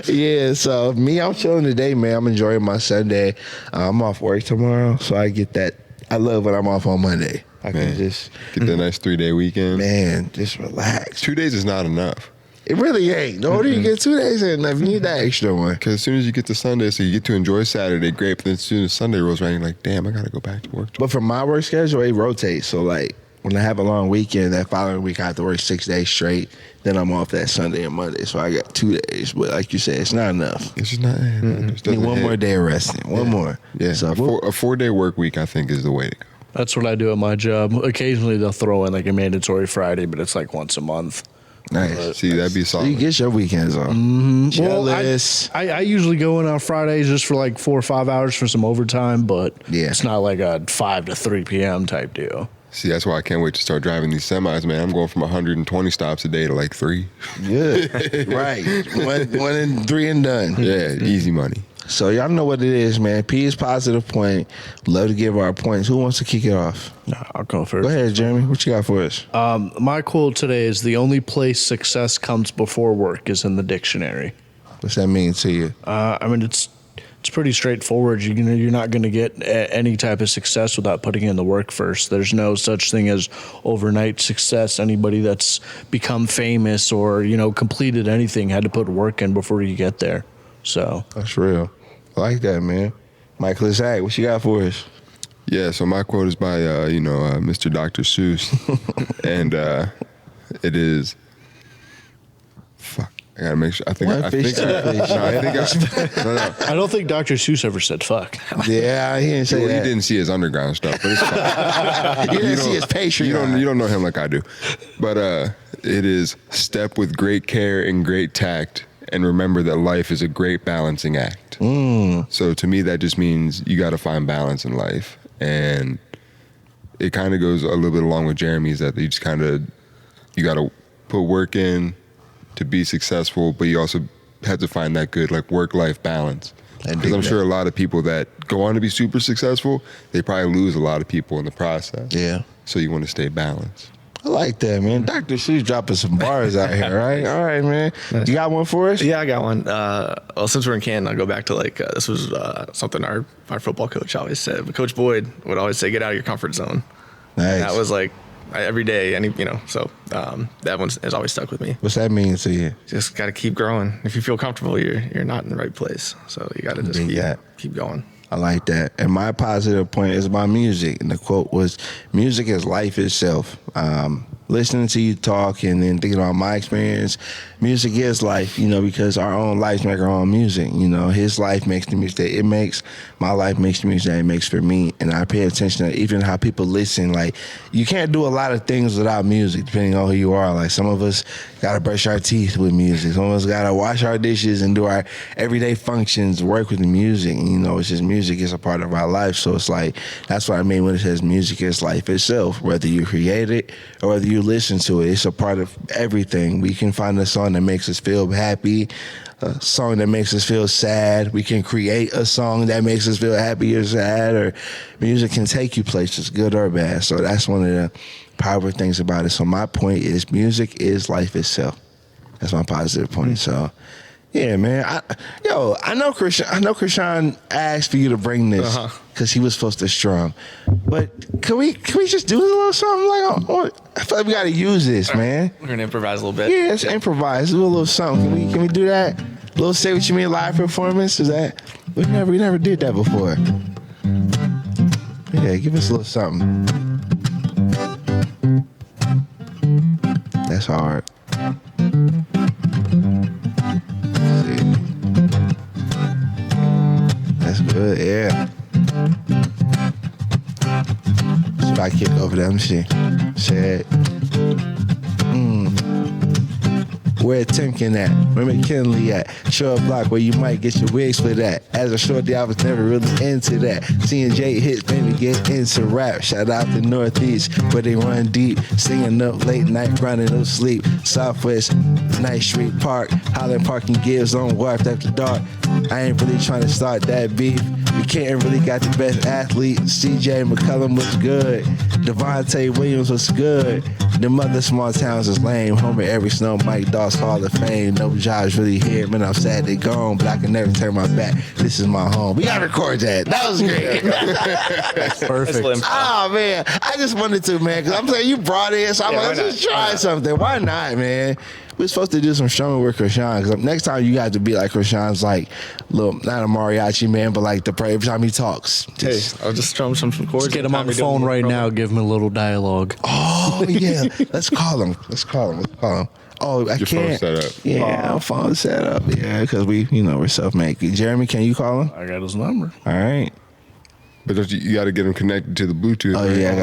yeah. So me, I'm chilling today, man. I'm enjoying my Sunday. I'm off work tomorrow, so I get that. I love when I'm off on Monday. I can Man. just, Get that nice 3-day weekend. man, just relax. 2 days is not enough. It really ain't. The older you get, 2 days ain't enough. You need that extra one. Because as soon as you get to Sunday, so you get to enjoy Saturday, great. But then as soon as Sunday rolls around, you're like, damn, I got to go back to work. But for my work schedule, it rotates. So like when I have a long weekend, that following week I have to work 6 days straight. Then I'm off that Sunday and Monday. So I got 2 days. But like you said, it's not enough. It's just not. It just Need doesn't one hit. more day of resting. One more. Yeah. So A 4-day work week, I think, is the way to go. That's what I do at my job. Occasionally they'll throw in like a mandatory Friday, but it's like once a month. Nice. See, that'd be So you solid. get your weekends off. Well, Jealous. I usually go in on Fridays just for like 4 or 5 hours for some overtime, but Yeah. it's not like a 5 to 3 p.m. type deal. See, that's why I can't wait to start driving these semis, man. I'm going from 120 stops a day to like 3. Good. Right. One and 3 and done. Yeah, easy money. So y'all know what it is, man. P is positive point. Love to give our points. Who wants to kick it off? I'll go first. Go ahead, Jeremy. What you got for us? My quote today is the only place success comes before work is in the dictionary. What's that mean to you? I mean, it's pretty straightforward. You're not going to get any type of success without putting in the work first. There's no such thing as overnight success. Anybody that's become famous or, completed anything had to put work in before you get there. So That's real. I like that, man. Michael Zach, what you got for us? Yeah, so my quote is by, Mr. Dr. Seuss. And it is, fuck, I gotta make sure. I think, What I fish think, to I, fish? no, I think, no. I don't think Dr. Seuss ever said fuck. Yeah, he didn't say Well, that. you didn't see his underground stuff, but it's fine. You didn't see his Patreon. You don't know him like I do. But it is step with great care and great tact, and remember that life is a great balancing act. So to me, that just means you got to find balance in life, and it kind of goes a little bit along with Jeremy's that you just you got to put work in to be successful, but you also have to find that good like work-life balance. I dig Because I'm that. sure a lot of people that go on to be super successful, they probably lose a lot of people in the process. Yeah. So you want to stay balanced. I like that, man. Dr. Seuss dropping some bars out here, right? All right, man. You got one for us? Yeah, I got one. Well, since we're in Canton, I'll go back to this was something our football coach always said. But Coach Boyd would always say, "Get out of your comfort zone." Nice. And that was like every day, so that one has always stuck with me. What's that mean to you? Just got to keep growing. If you feel comfortable, you're not in the right place. So you got to just Dig that. keep going. I like that. And my positive point is about music. And the quote was, music is life itself. Listening to you talk and then thinking about my experience, music is life, because our own lives make our own music. His life makes the music that it makes. My life makes the music that it makes for me. And I pay attention to even how people listen. Like, you can't do a lot of things without music, depending on who you are. Like, some of us got to brush our teeth with music. Some of us got to wash our dishes and do our everyday functions, work with the music. It's just music is a part of our life. So it's like, that's what I mean when it says music is life itself. Whether you create it or whether you listen to it, it's a part of everything. We can find a song that makes us feel happy, a song that makes us feel sad. We can create a song that makes us feel happy or sad, or music can take you places, good or bad. So that's one of the powerful things about it. So my point is music is life itself. That's my positive point. So yeah, man. I know Krishan asked for you to bring this because he was supposed to strum. But can we just do a little something like? I feel like we got to use this, man. We're gonna improvise a little bit. Yeah, let's improvise. Do a little something. Can we do that? A little say what you mean live performance? Is that we never did that before? Yeah, give us a little something. That's hard. That's good, yeah. So I kick over there, let me see. Said, where Timken at? Where McKinley at? Show a block where you might get your wig split at. As a shorty, I was never really into that. Seeing Jay hits made me get into rap. Shout out to Northeast where they run deep. Singing up late night, grinding no sleep. Southwest, Night Street Park. Highland Park and Gibbs on Wharf after dark. I ain't really trying to start that beef. We can't really got the best athlete. CJ McCullum was good. Devontae Williams was good. Them other small towns is lame. Homer Every Snow, Mike Doss Hall of Fame. No jobs really here. Man, I'm sad they gone, but I can never turn my back. This is my home. We gotta record that. That was great. Perfect. Oh man, I just wanted to, man, because I'm saying you brought it, so I'm like, let's just try something. Why not, man? We're supposed to do some strumming with Krishan, because next time you got to be like Krishan's, like little, not a mariachi man, but like every time he talks. Hey, I'll just strum some chords. Let's get him on the phone right now. Give him a little dialogue. Oh yeah, let's call him. Oh, I Your can't. phone set up. Yeah, phone set up. Yeah, because we're self-made. Jeremy, can you call him? I got his number. All right. But don't you got to get them connected to the Bluetooth. Oh right? yeah, I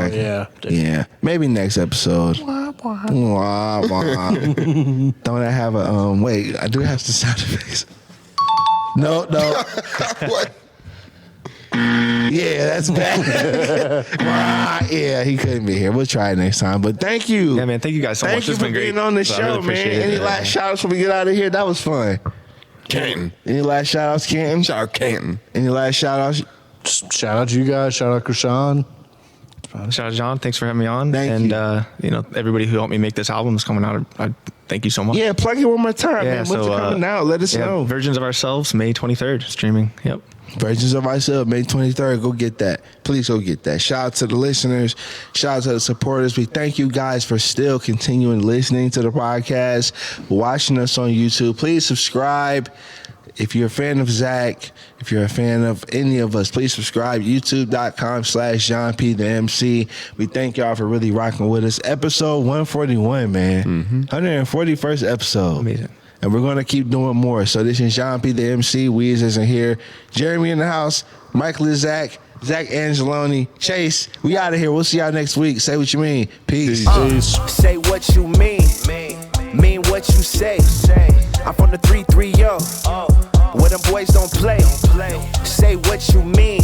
got Yeah. Maybe next episode. Wah, wah. Don't I have a wait? I do have the sound effects. No. What? Yeah, that's bad. Wah, yeah, he couldn't be here. We'll try it next time. But thank you. Yeah, man. Thank you guys so Thank much. you It's for been great. being on the I show, really man. appreciate it. Any last shout outs before we get out of here? That was fun. Canton. Any last shout outs, Canton? Shout out Canton. Any last shout outs? Shout out to you guys. Shout out Krishan. Shout out John. Thanks for having me on. Thank you know, everybody who helped me make this album is coming out. I thank you so much. Yeah, plug it one more time, Yeah, man. When's it coming out? Let us know. Versions of Ourselves, May 23rd, streaming. Yep. Versions of Ourselves, May 23rd. Go get that. Please go get that. Shout out to the listeners. Shout out to the supporters. We thank you guys for still continuing listening to the podcast, watching us on YouTube. Please subscribe. If you're a fan of Zach, if you're a fan of any of us, please subscribe. YouTube.com/Jean P. the MC. We thank y'all for really rocking with us. Episode 141, man. 141st episode. Amazing. And we're going to keep doing more. So this is Jean P. the MC. Weez isn't here. Jeremy in the house. Michael is Zach. Zach Angeloni. Chase, we out of here. We'll see y'all next week. Say what you mean. Peace. Say what you mean what you say. I'm from the 330, where them boys don't play. Say what you mean.